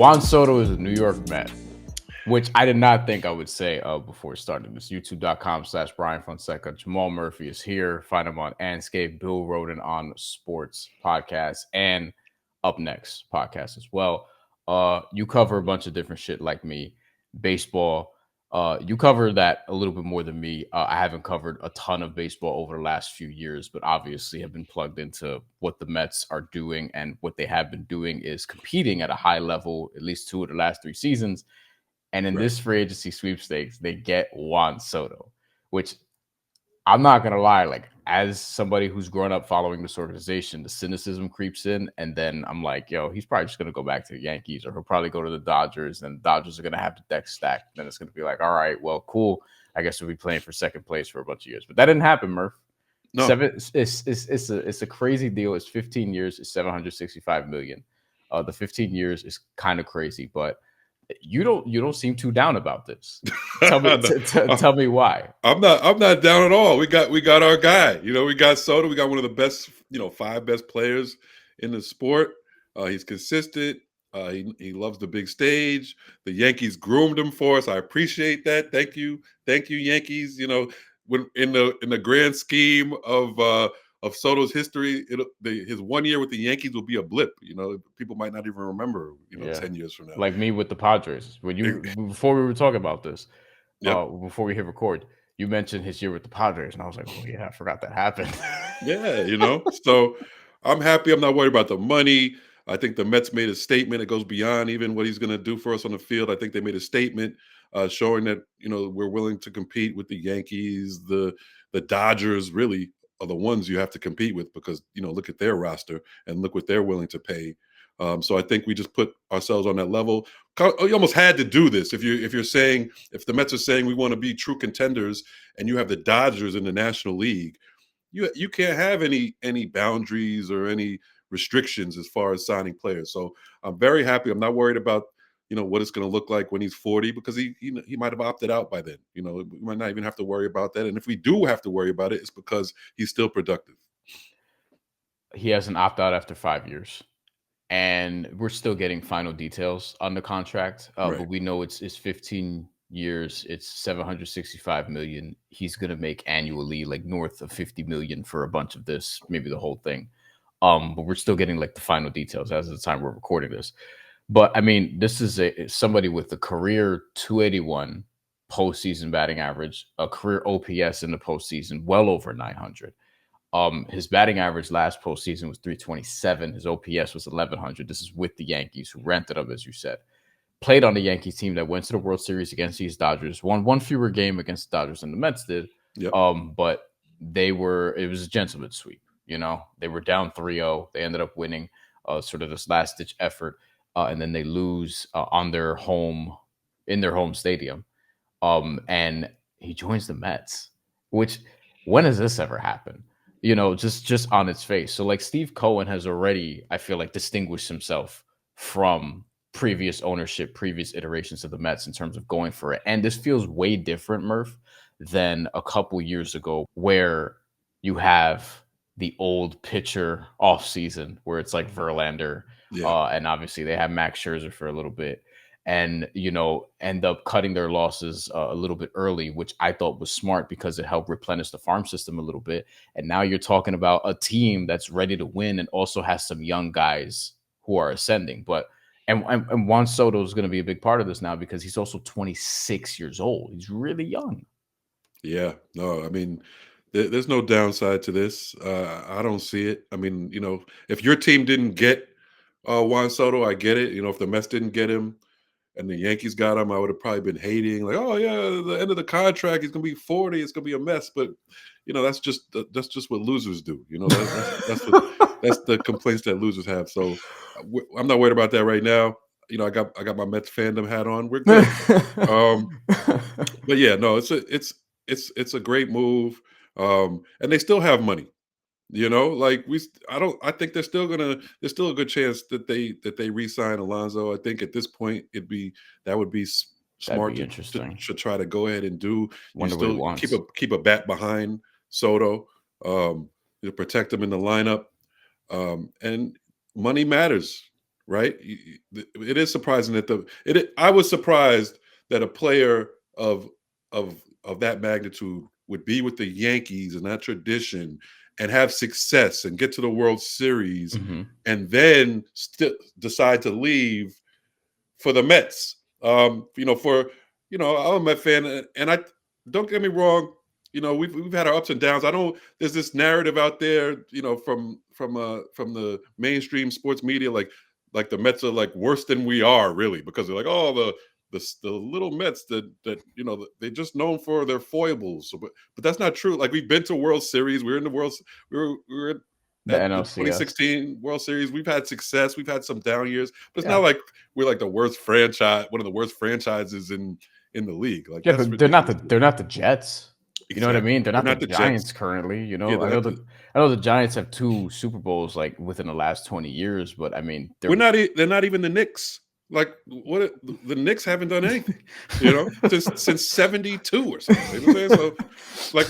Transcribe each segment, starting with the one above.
Juan Soto is a New York Met, which I did not think I would say before starting this. YouTube.com/Bryan Fonseca. Jamal Murphy is here. Find him on Andscape, Bill Rhoden on Sports Podcast, and Up Next podcast as well. You cover a bunch of different shit like me, baseball. You cover that a little bit more than me. I haven't covered a ton of baseball over the last few years, but obviously have been plugged into what the Mets are doing, and what they have been doing is competing at a high level, at least 2 of the last 3 seasons. And in this free agency sweepstakes, they get Juan Soto, which I'm not going to lie, like as somebody who's grown up following this organization, the cynicism creeps in. And then I'm like, yo, he's probably just going to go back to the Yankees, or he'll probably go to the Dodgers, and the Dodgers are going to have the deck stacked. Then it's going to be like, all right, well, cool. I guess we'll be playing for second place for a bunch of years. But that didn't happen, Murph. No. It's a crazy deal. It's 15 years. It's $765 million. The 15 years is kind of crazy, but you don't seem too down about this. Tell me why. I'm not down at all. We got our guy. We got Soto. We got one of the best, 5 best players in the sport. He's consistent. He loves the big stage. The Yankees groomed him for us. I appreciate that. Thank you, Yankees. When in the grand scheme of Soto's history, his 1 year with the Yankees will be a blip. People might not even remember. 10 years from now. Like me with the Padres. Before we were talking about this, before we hit record, you mentioned his year with the Padres, and I was like, oh yeah, I forgot that happened. Yeah, So I'm happy. I'm not worried about the money. I think the Mets made a statement. It goes beyond even what he's going to do for us on the field. I think they made a statement showing that we're willing to compete with the Yankees, the Dodgers. Really are the ones you have to compete with, because look at their roster and look what they're willing to pay. So I think we just put ourselves on that level. You almost had to do this if the Mets are saying we want to be true contenders, and you have the Dodgers in the National League. You can't have any boundaries or any restrictions as far as signing players. So I'm very happy. I'm not worried about what it's going to look like when he's 40, because he might have opted out by then. We might not even have to worry about that. And if we do have to worry about it, it's because he's still productive. He has an opt out after 5 years, and we're still getting final details on the contract. Right. But we know it's 15 years. It's $765 million. He's going to make annually like north of $50 million for a bunch of this, maybe the whole thing. But we're still getting like the final details as of the time we're recording this. But I mean, this is somebody with a career 281 postseason batting average, a career OPS in the postseason, well over 900. His batting average last postseason was 327. His OPS was 1100. This is with the Yankees, who rented him, as you said. Played on the Yankees team that went to the World Series against these Dodgers. Won one fewer game against the Dodgers than the Mets did. Yep. But it was a gentleman's sweep. They were down 3-0. They ended up winning sort of this last ditch effort. And then they lose in their home stadium. And he joins the Mets, which, when has this ever happened? Just on its face. So like Steve Cohen has already, I feel like, distinguished himself from previous ownership, previous iterations of the Mets in terms of going for it. And this feels way different, Murph, than a couple years ago, where you have the old pitcher off season, where it's like Verlander, and obviously they have Max Scherzer for a little bit, and end up cutting their losses a little bit early, which I thought was smart because it helped replenish the farm system a little bit. And now you're talking about a team that's ready to win and also has some young guys who are ascending. And Juan Soto is going to be a big part of this now, because he's also 26 years old. He's really young. Yeah, no, I mean, there's no downside to this. I don't see it. I mean, if your team didn't get Juan Soto, I get it. If the Mets didn't get him and the Yankees got him, I would have probably been hating, like, oh yeah, the end of the contract, he's gonna be 40, it's gonna be a mess. But that's just what losers do. That's the complaints that losers have. So I'm not worried about that right now. I got my Mets fandom hat on. We're good. But yeah, no, it's a great move. And they still have money. I think there's still a good chance that they re-sign Alonso. I think at this point that would be smart to try to go ahead and do. Keep a bat behind Soto, protect him in the lineup. And money matters right? It is surprising that I was surprised that a player of that magnitude would be with the Yankees and that tradition and have success and get to the World Series Hmm. and then still decide to leave for the Mets. I'm a Met fan, and I don't get me wrong. We've had our ups and downs. I don't. There's this narrative out there, from the mainstream sports media, like the Mets are like worse than we are, really, because they're like, oh, the little Mets that they're just known for their foibles. But that's not true. Like, we've been to World Series. We were in the World. We were The at the NLCS. 2016 World Series. We've had success. We've had some down years, but it's not Yeah. like we're like the worst franchise, one of the worst franchises in the league. Like, Yeah, that's but they're not ridiculous the to me. they're not the Jets. You know what I Exactly. mean? They're They're not the not the Jets. Giants currently, you Yeah, know? they're not the. I know the Giants have 2 Super Bowls, like, within the last 20 years, but, I mean, We're they're not. They're not even the Knicks. Like, what? The Knicks haven't done anything, since '72 or something. You know what I'm saying? So, like,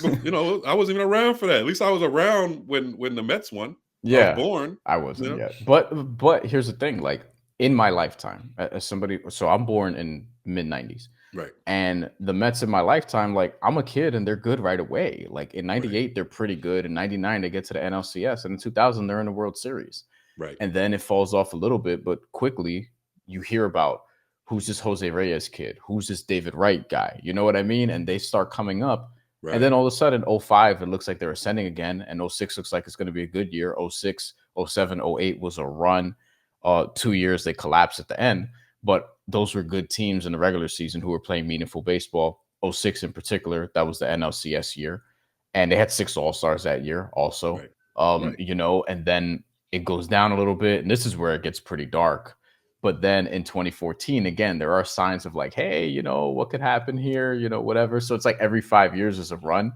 I wasn't even around for that. At least I was around when the Mets won. I was Yeah, born. I You wasn't know. yet. But here's the thing, like, in my lifetime, as somebody so I'm born in mid-90s. Right. And the Mets in my lifetime, like, I'm a kid and they're good right away. Like, in Right. '98, they're pretty good. In '99, they get to the NLCS. And in 2000, they're in the World Series. Right. And then it falls off a little bit, but quickly you hear about who's this Jose Reyes kid? Who's this David Wright guy? You know what I mean? And they start coming up. And Right. then all of a sudden, '05, it looks like they're ascending again. And '06 looks like it's going to be a good year. '06, '07, '08 was a run. 2 years, they collapsed at the end. But those were good teams in the regular season who were playing meaningful baseball. '06 in particular, that was the NLCS year. And they had 6 All-Stars that year also. Right. Right. And then it goes down a little bit. And this is where it gets pretty dark. But then in 2014, again, there are signs of like, hey, what could happen here, whatever. So it's like every 5 years is a run.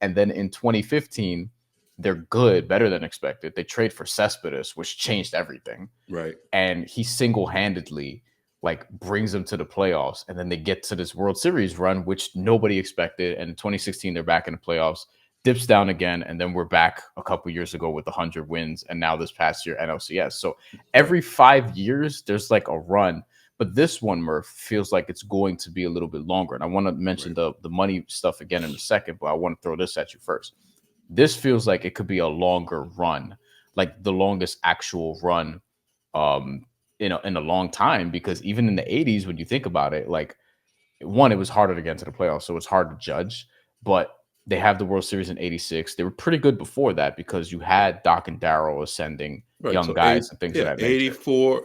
And then in 2015, they're good, better than expected. They trade for Cespedes, which changed everything. Right. And he single-handedly like brings them to the playoffs. And then they get to this World Series run, which nobody expected. And in 2016, they're back in the playoffs, dips down again, and then we're back a couple years ago with 100 wins, and now this past year NLCS. So Right. every 5 years there's like a run, but this one, Murph, feels like it's going to be a little bit longer. And I want to mention Right. the money stuff again in a second, but I want to throw this at you first. This feels like it could be a longer run, like the longest actual run um in a long time, because even in the '80s, when you think about it, like, one, it was harder to get into the playoffs, so it's hard to judge. But they have the World Series in '86. They were pretty good before that because you Right. had Doc and Darryl ascending Right. young So guys and things of that nature.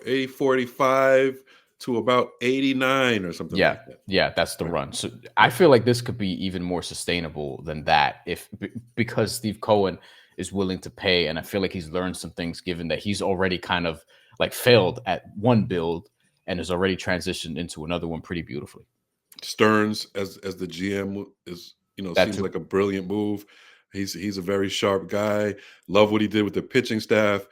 85 to about 89 or something Yeah, like that. yeah, that's the Right. run. So I Right. feel like this could be even more sustainable than that, because Steve Cohen is willing to pay, and I feel like he's learned some things, given that he's already kind of like failed at one build and has already transitioned into another one pretty beautifully. Stearns as the GM is, That seems too. like a brilliant move. He's a very sharp guy. Love what he did with the pitching staff.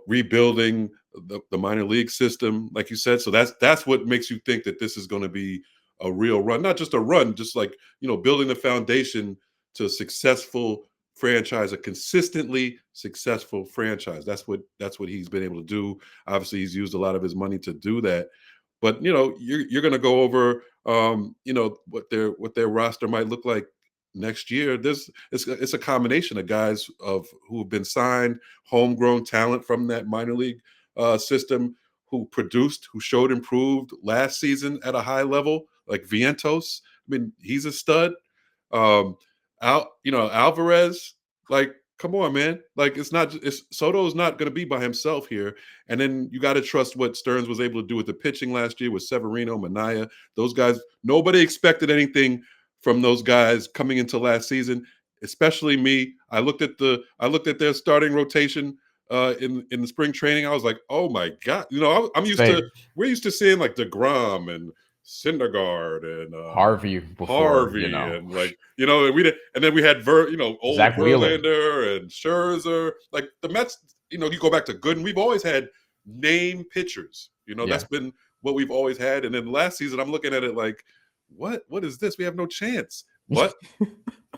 Rebuilding the minor league system, like you said. So that's what makes you think that this is going to be a real run, not just a run, just like, building the foundation to a successful franchise, a consistently successful franchise. That's what he's been able to do. Obviously, he's used a lot of his money to do that. But you're going to go over what their roster might look like next year. It's a combination of guys who have been signed, homegrown talent from that minor league system, who showed improved last season at a high level, like Vientos. I mean, he's a stud. Um, Alvarez, like, come on, man. Like, it's Soto's not going to be by himself here. And then you got to trust what Stearns was able to do with the pitching last year with Severino, Manaya. Those guys, nobody expected anything from those guys coming into last season, especially me. I looked at their starting rotation in the spring training. I was like, oh my god, I'm used to Same. we're used to seeing like DeGrom and Syndergaard and Harvey before, Harvey and, like, and and then we had old Zach Wheeler. Verlander and Scherzer. Like, the Mets, you go back to Gooden. We've always had name pitchers. That's Yeah. been what we've always had. And then last season, I'm looking at it like, what is this? We have no chance. But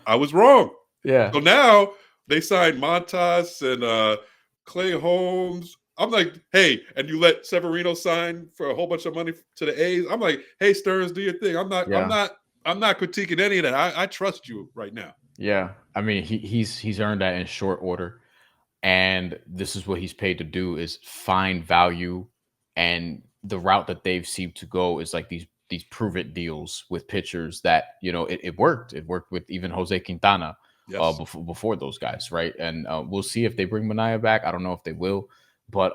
I was wrong. Yeah. So now they signed Montas and Clay Holmes. I'm like, hey, and you let Severino sign for a whole bunch of money to the A's. I'm like, hey, Stearns, do your thing. Yeah. I'm not critiquing any of that. I trust you right now. Yeah. I mean, he's earned that in short order. And this is what he's paid to do is find value. And the route that they've seemed to go is like these prove it deals with pitchers that, it worked. It worked with even Jose Quintana Yes. before those guys, right? And we'll see if they bring Mania back. I don't know if they will, but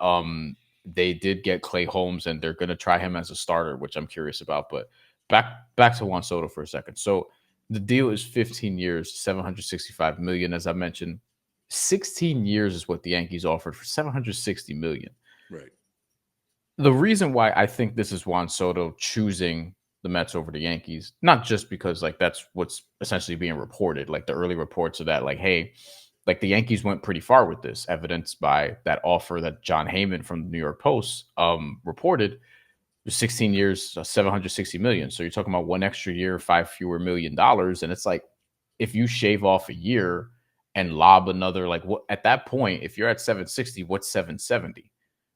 they did get Clay Holmes, and they're gonna try him as a starter, which I'm curious about. But back to Juan Soto for a second. So the deal is 15 years, 765 million, as I mentioned. 16 years is what the Yankees offered for 760 million. Right. The reason why I think this is Juan Soto choosing the Mets over the Yankees, not just because like that's what's essentially being reported, like the early reports of that, like, hey, like the Yankees went pretty far with this, evidenced by that offer that John Heyman from the New York Post reported. 16 years, 760 million. So you're talking about one extra year, five fewer $1 million. And it's like, if you shave off a year and lob another, like what at that point, if you're at 760, what's 770?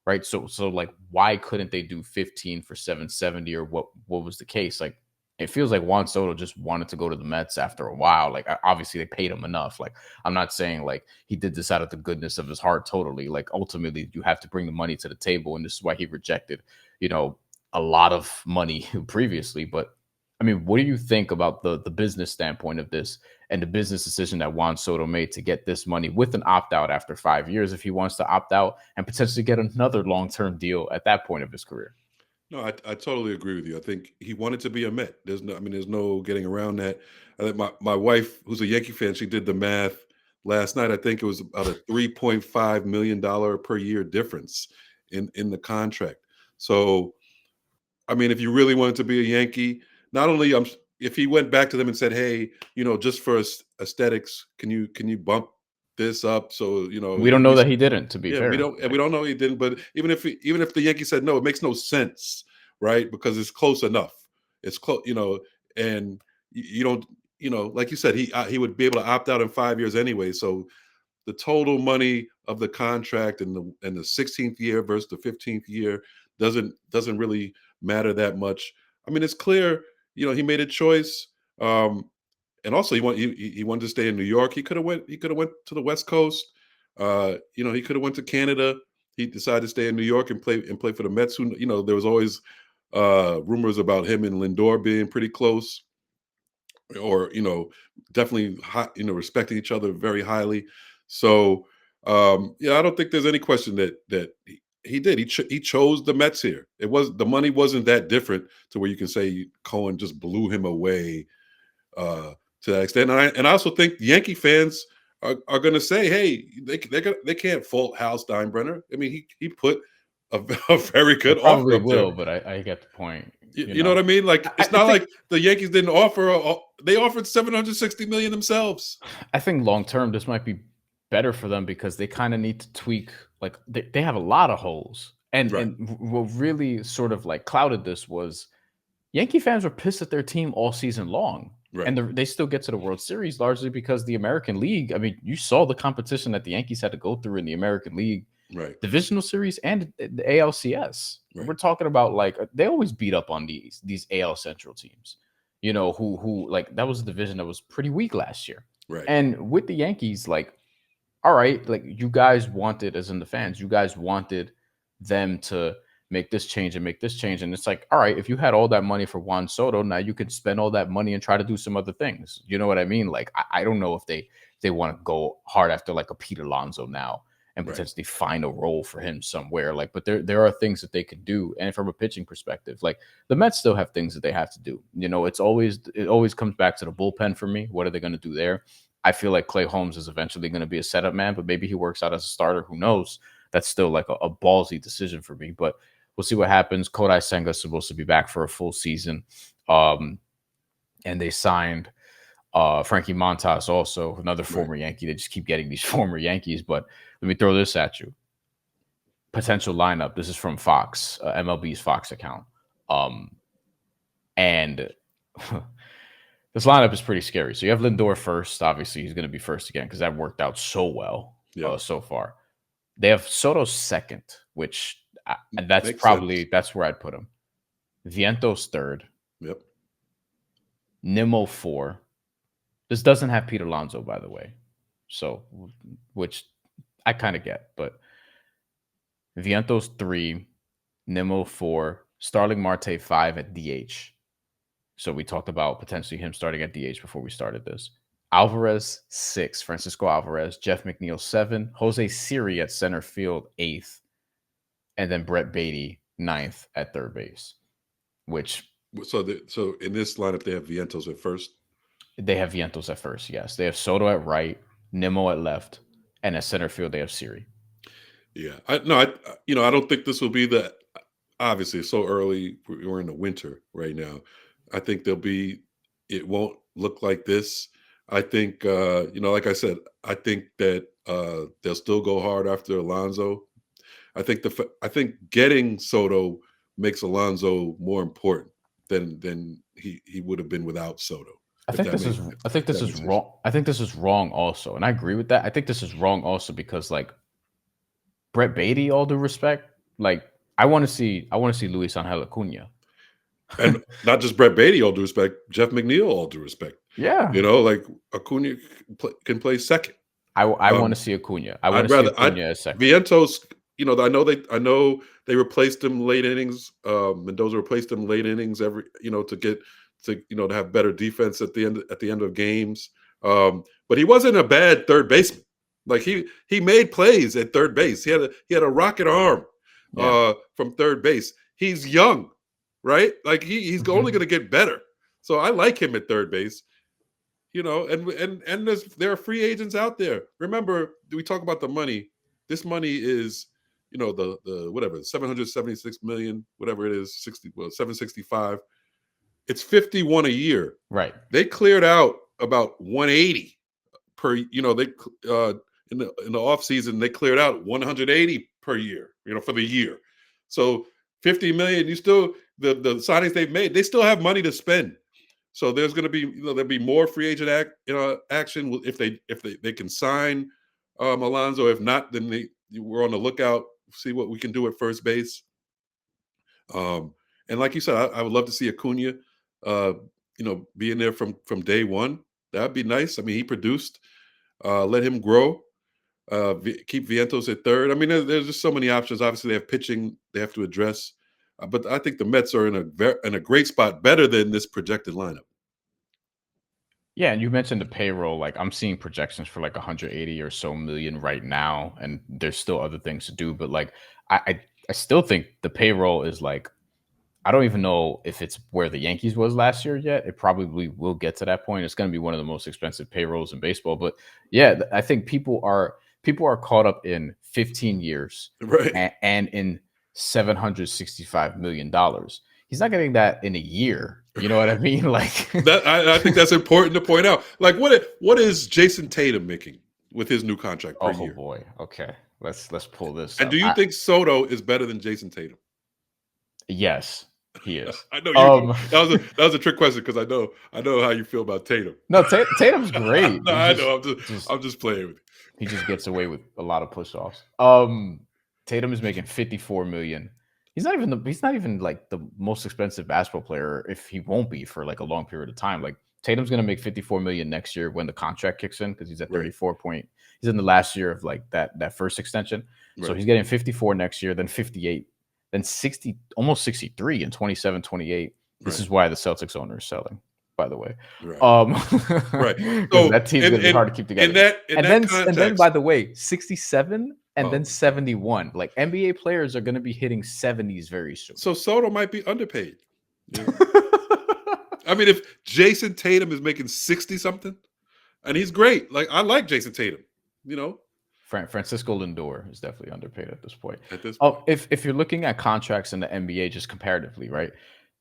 Right. So like, why couldn't they do 15 for 770, or what was the case? Like, it feels like Juan Soto just wanted to go to the Mets after a while. Like, obviously they paid him enough. Like, I'm not saying like he did this out of the goodness of his heart totally. Like, ultimately you have to bring the money to the table. And this is why he rejected, you know, a lot of money previously. But I mean, what do you think about the business standpoint of this and the business decision that Juan Soto made to get this money with an opt out after 5 years if he wants to opt out and potentially get another long term deal at that point of his career? No, I totally agree with you. I think he wanted to be a Met. There's no getting around that. I think my wife, who's a Yankee fan, she did the math last night. I think it was about a $3.5 million per year difference in the contract. So, I mean, if you really wanted to be a Yankee, not only if he went back to them and said, "Hey, just for aesthetics, can you bump this up so We don't know that he didn't, to be yeah, fair. we don't know he didn't, but even if the Yankees said no, it makes no sense, right? Because it's close enough. It's close, and you don't, like you said, he would be able to opt out in 5 years anyway. So the total money of the contract and the 16th year versus the 15th year doesn't really matter that much. I mean, it's clear, he made a choice. And also he wanted to stay in New York. He could have went to the West Coast. He could have went to Canada. He decided to stay in New York and play for the Mets. Who, there was always rumors about him and Lindor being pretty close, or definitely high, respecting each other very highly. So yeah, I don't think there's any question that he did. He chose the Mets here. The money wasn't that different to where you can say Cohen just blew him away uh, to that extent. And I also think Yankee fans are going to say, hey, they can't fault Hal Steinbrenner. I mean, he put a, a very They good offer probably up there. will, but I get the point. You know what I mean? Like, it's I not think like the Yankees didn't offer. They offered 760 million themselves. long term this might be better for them because they kind of need to tweak. Like they have a lot of holes, Right, and what really sort of like clouded this was Yankee fans were pissed at their team all season long. right, And they still get to the World Series largely because the American League. I mean, you saw the competition that the Yankees had to go through in the American League right, divisional series and the ALCS. right, We're talking about like they always beat up on these AL Central teams, who like that was a division that was pretty weak last year. right, And with the Yankees, like, all right, like you guys wanted, as in the fans, you guys wanted them to make this change and make this change. And it's like, all right, if you had all that money for Juan Soto, now you could spend all that money and try to do some other things. You know what I mean? Like, I don't know if they want to go hard after like a Pete Alonso now and right, potentially find a role for him somewhere. Like, but there are things that they can do. And from a pitching perspective, like the Mets still have things that they have to do. It always comes back to the bullpen for me. What are they going to do there? I feel like Clay Holmes is eventually going to be a setup man, but maybe he works out as a starter. Who knows? That's still like a ballsy decision for me. But we'll see what happens. Kodai Senga is supposed to be back for a full season. Um, and they signed Frankie Montas, also another right. former Yankee. They just keep getting these former Yankees. But let me throw this at you. Potential lineup. This is from Fox, MLB's Fox account. Um, and this lineup is pretty scary. So you have Lindor first. Obviously, he's going to be first again because that worked out so well Yeah, so far. They have Soto second, which that's Makes sense. probably that's where I'd put him. Vientos third, Yep. Nimmo four. This doesn't have Pete Alonso, by the way. So, which I kind of get, but Vientos three, Nimmo four, Starling Marte five at DH. So we talked about potentially him starting at DH before we started this. Alvarez six, Francisco Alvarez, Jeff McNeil seven, Jose Siri at center field eighth, and then Brett Beatty ninth at third base. Which So in this lineup, they have Vientos at first. they have Vientos at first. Yes, they have Soto at right, Nimmo at left, and at center field they have Siri. Yeah, I no, I don't think this will be the. Obviously, it's so early. We're in the winter right now. I think there'll be. It won't look like this. I think, like I said, I think that they'll still go hard after Alonso. I think getting Soto makes Alonso more important than he would have been without Soto. I If think that this makes is if I think this that is makes any sense. wrong. I think this is wrong also, and I agree with that. I think this is wrong also because like Brett Beatty, all due respect, like I want to see Luis Angel Acuna. And not just Brett Beatty, all due respect, Jeff McNeil, all due respect. Yeah, Like Acuna can play second. I want to Um, see Acuna. I want I'd to see rather I Acuna as second. Vientos. I know they replaced him late innings. Mendoza replaced him late innings to get to have better defense at the end of games. But he wasn't a bad third baseman. Like he made plays at third base. He had a rocket arm Yeah. from third base. He's young, right? Like he's only Hmm. going to get better. So I like him at third base. And there are free agents out there. Remember, we talk about the money. This money is, the whatever 776 million, whatever it is, 765. It's 51 a year. Right. They cleared out about 180 per. They in the off season they cleared out 180 per year. For the year. So 50 million. The signings they've made. They still have money to spend. So there's going to be, there'll be more free agent action if they can sign Alonso. If not, then we're on the lookout, see what we can do at first base. And like you said, I would love to see Acuna, uh, being there from day one. That'd be nice. I mean, he produced. Let him grow. Keep Vientos at third. I mean, there's just so many options. Obviously, they have pitching they have to address, but I think the Mets are in a great spot, better than this projected lineup. Yeah, and you mentioned the payroll. Like I'm seeing projections for like 180 or so million right now, and there's still other things to do. But like I still think the payroll is like I don't even know if it's where the Yankees was last year yet. It probably will get to that point. It's going to be one of the most expensive payrolls in baseball. But yeah, I think people are caught up in 15 years Right. and in $765 million. He's not getting that in a year. You know what I mean? Like, I think that's important to point out. Like, what is Jason Tatum making with his new contract per oh year? boy. Okay, let's pull this And do up. you think Soto is better than Jason Tatum? Yes, he is. I know you do. Um, That was a trick question because I know how you feel about Tatum. no, Tatum's great. No, He I just know. I'm just just I'm just playing with He just gets away with a lot of push offs. Tatum is making 54 million. He's not even like the most expensive basketball player if he won't be for like a long period of time. Like Tatum's gonna make 54 million next year when the contract kicks in because he's at you. Right. 34 point. He's in the last year of like that first extension. So Right. he's getting 54 next year, then 58, then 60, almost 63 in 27, 28. This Right. is why the Celtics owner is selling, by the way. Right. Um Right. because So that team's in gonna be in hard to keep in together. that in And that then by context, the way, 67 and oh then my God. 71. Like NBA players are going to be hitting 70s very soon. So Soto might be underpaid. You know? I mean, if Jason Tatum is making 60 something, and he's great. Like I like Jason Tatum, you know, Francisco Lindor is definitely underpaid at this point. at this Oh, point. if you're looking at contracts in the NBA just comparatively, right?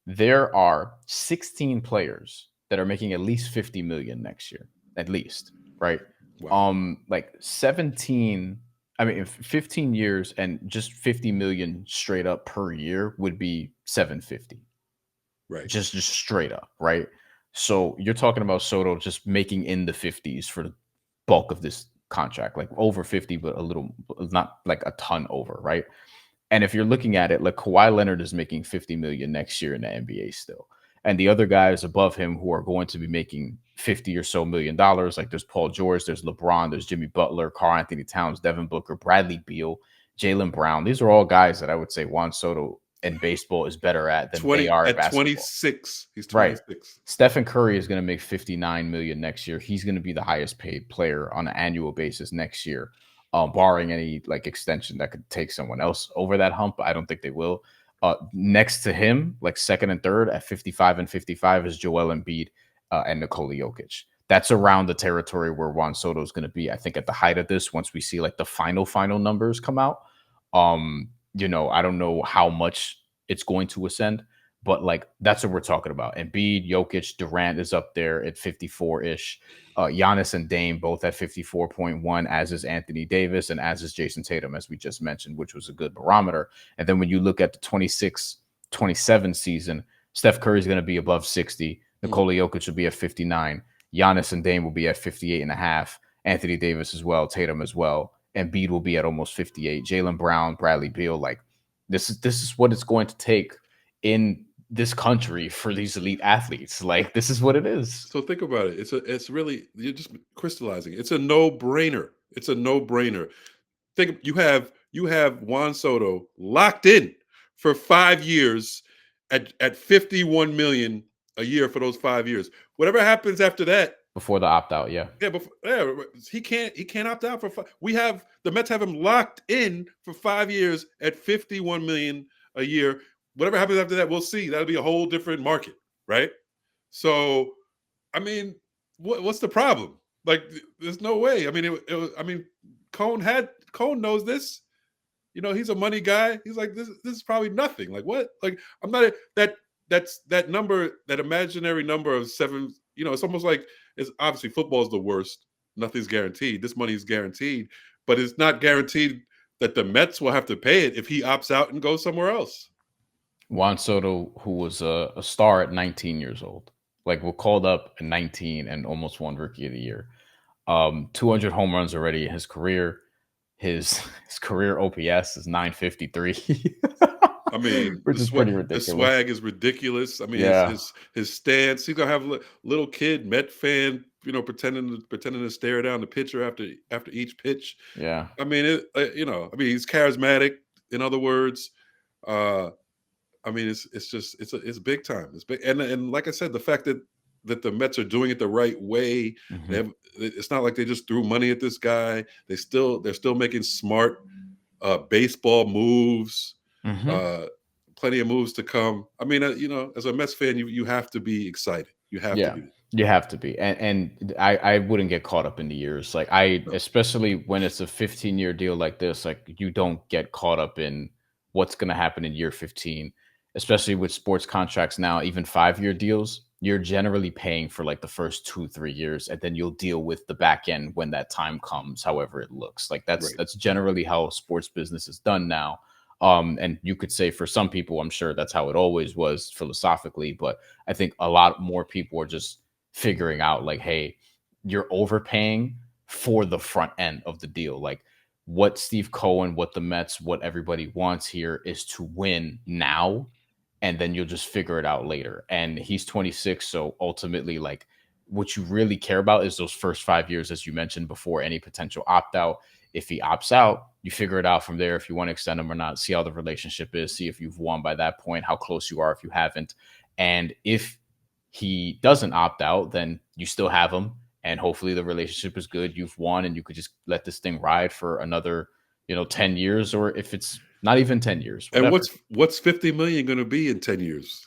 There are 16 players that are making at least 50 million next year, at least, right? Wow. Like 17, I mean, 15 years and just 50 million straight up per year would be 750. Right. Just straight up, right? So you're talking about Soto just making in the 50s for the bulk of this contract, like over 50, but a little, not like a ton over, right? And if you're looking at it, like Kawhi Leonard is making 50 million next year in the NBA still. And the other guys above him who are going to be making 50 or so $1 million, like there's Paul George, there's LeBron, there's Jimmy Butler, Karl Anthony Towns, Devin Booker, Bradley Beal, Jalen Brown. These are all guys that I would say Juan Soto in baseball is better at than they 20 are at at basketball. 26. He's Right. 26. Stephen Curry is going to make 59 million next year. He's going to be the highest paid player on an annual basis next year, barring any like extension that could take someone else over that hump. I don't think they will. Next to him, like second and third at 55 and 55 is Joel Embiid and Nikola Jokic. That's around the territory where Juan Soto is going to be. I think at the height of this, once we see like the final numbers come out, I don't know how much it's going to ascend, but like that's what we're talking about. Embiid, Jokic, Durant is up there at 54-ish. Giannis and Dame both at 54.1, as is Anthony Davis and as is Jason Tatum, as we just mentioned, which was a good barometer. And then when you look at the 26-27 season, Steph Curry is going to be above 60. Nikola Jokic will be at 59. Giannis and Dame will be at 58 and a half. Anthony Davis as well, Tatum as well. Embiid will be at almost 58. Jalen Brown, Bradley Beal, like this is what it's going to take in this country for these elite athletes. Like this is what it is. So think about it. It's really, you're just crystallizing. It's a no-brainer. It's a no-brainer. Think you have Juan Soto locked in for 5 years at 51 million a year for those 5 years. Whatever happens after that, Before the opt out, yeah. yeah, but yeah, he can't opt out for five. The Mets have him locked in for 5 years at 51 million a year. Whatever happens after that, we'll see. That'll be a whole different market, right? So, I mean, what's the problem? Like, there's no way. I mean, I mean, Cone knows this. He's a money guy. He's like, this is probably nothing. Like, what? Like, I'm not that's that number, that imaginary number of seven. It's almost like, it's obviously football is the worst. Nothing's guaranteed. This money is guaranteed, but it's not guaranteed that the Mets will have to pay it if he opts out and goes somewhere else. Juan Soto, who was a star at 19 years old, like we're called up at 19 and almost won Rookie of the Year. 200 home runs already in his career. His career OPS is 953. I mean, Which is pretty the ridiculous. swag is ridiculous. I mean, Yeah, his stance. He's gonna have a little kid Met fan, pretending to stare down the pitcher after each pitch. yeah. I mean, he's charismatic. In other words, uh, I mean, it's big time. It's big, and like I said, the fact that the Mets are doing it the right way. Hmm. It's not like they just threw money at this guy. They're still making smart baseball moves. Hmm. Uh, Plenty of moves to come. I mean, as a Mets fan, you have to be excited. You have to Yeah, be. you have to be, and I wouldn't get caught up in the years. Like No, especially when it's a 15-year deal like this, like you don't get caught up in what's going to happen in year 15, especially with sports contracts now, even 5-year deals. You're generally paying for like the first 2-3 years, and then you'll deal with the back end when that time comes, however it looks. Like that's right. that's generally how sports business is done now. And you could say for some people, I'm sure that's how it always was philosophically, but I think a lot more people are just figuring out like, hey, you're overpaying for the front end of the deal. Like what Steve Cohen, what the Mets, what everybody wants here is to win now, and then you'll just figure it out later. And he's 26, so ultimately, like what you really care about is those first 5 years, as you mentioned before, any potential opt out. If he opts out, you figure it out from there if you want to extend him or not, see how the relationship is, see if you've won by that point, how close you are if you haven't. And if he doesn't opt out, then you still have him. And hopefully the relationship is good. You've won and you could just let this thing ride for another, 10 years, or if it's not even 10 years, And whatever. what's 50 million going to be in 10 years?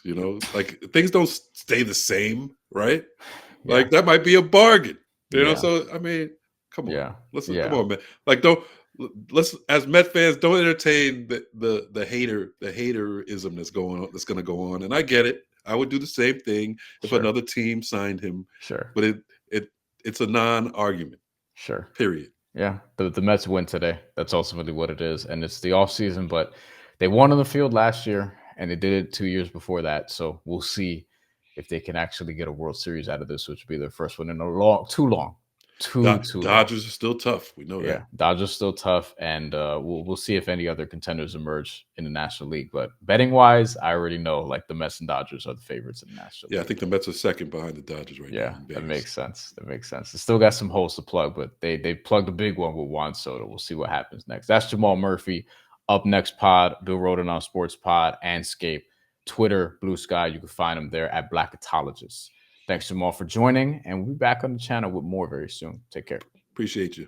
Like, things don't stay the same, right? Yeah. Like, that might be a bargain. Yeah. So I mean, come on. Yeah. Come Yeah. on, man. Like, don't let's as Met fans, don't entertain the haterism that's going to go on. And I get it. I would do the same thing if Sure. another team signed him, Sure. but it's a non-argument. Sure. Period. Yeah. The Mets win today. That's ultimately what it is. And it's the off season, but they won on the field last year and they did it 2 years before that. So we'll see if they can actually get a World Series out of this, which would be their first one in too long. Too low. Dodgers are still tough. We know Yeah, that. Dodgers still tough, and we'll see if any other contenders emerge in the National League. But betting wise, I already know like the Mets and Dodgers are the favorites in the National Yeah, I League. think the Mets are second behind the Dodgers right now Yeah, in that Vegas. makes sense. That makes sense. They still got some holes to plug, but they plugged a big one with Juan Soto. We'll see what happens next. That's Jamal Murphy. Up next pod, Bill Rhoden on Sports Pod, Andscape, Twitter, Blue Sky. You can find him there at Blackatologist. Thanks, Jamal, for joining, and we'll be back on the channel with more very soon. Take care. Appreciate you.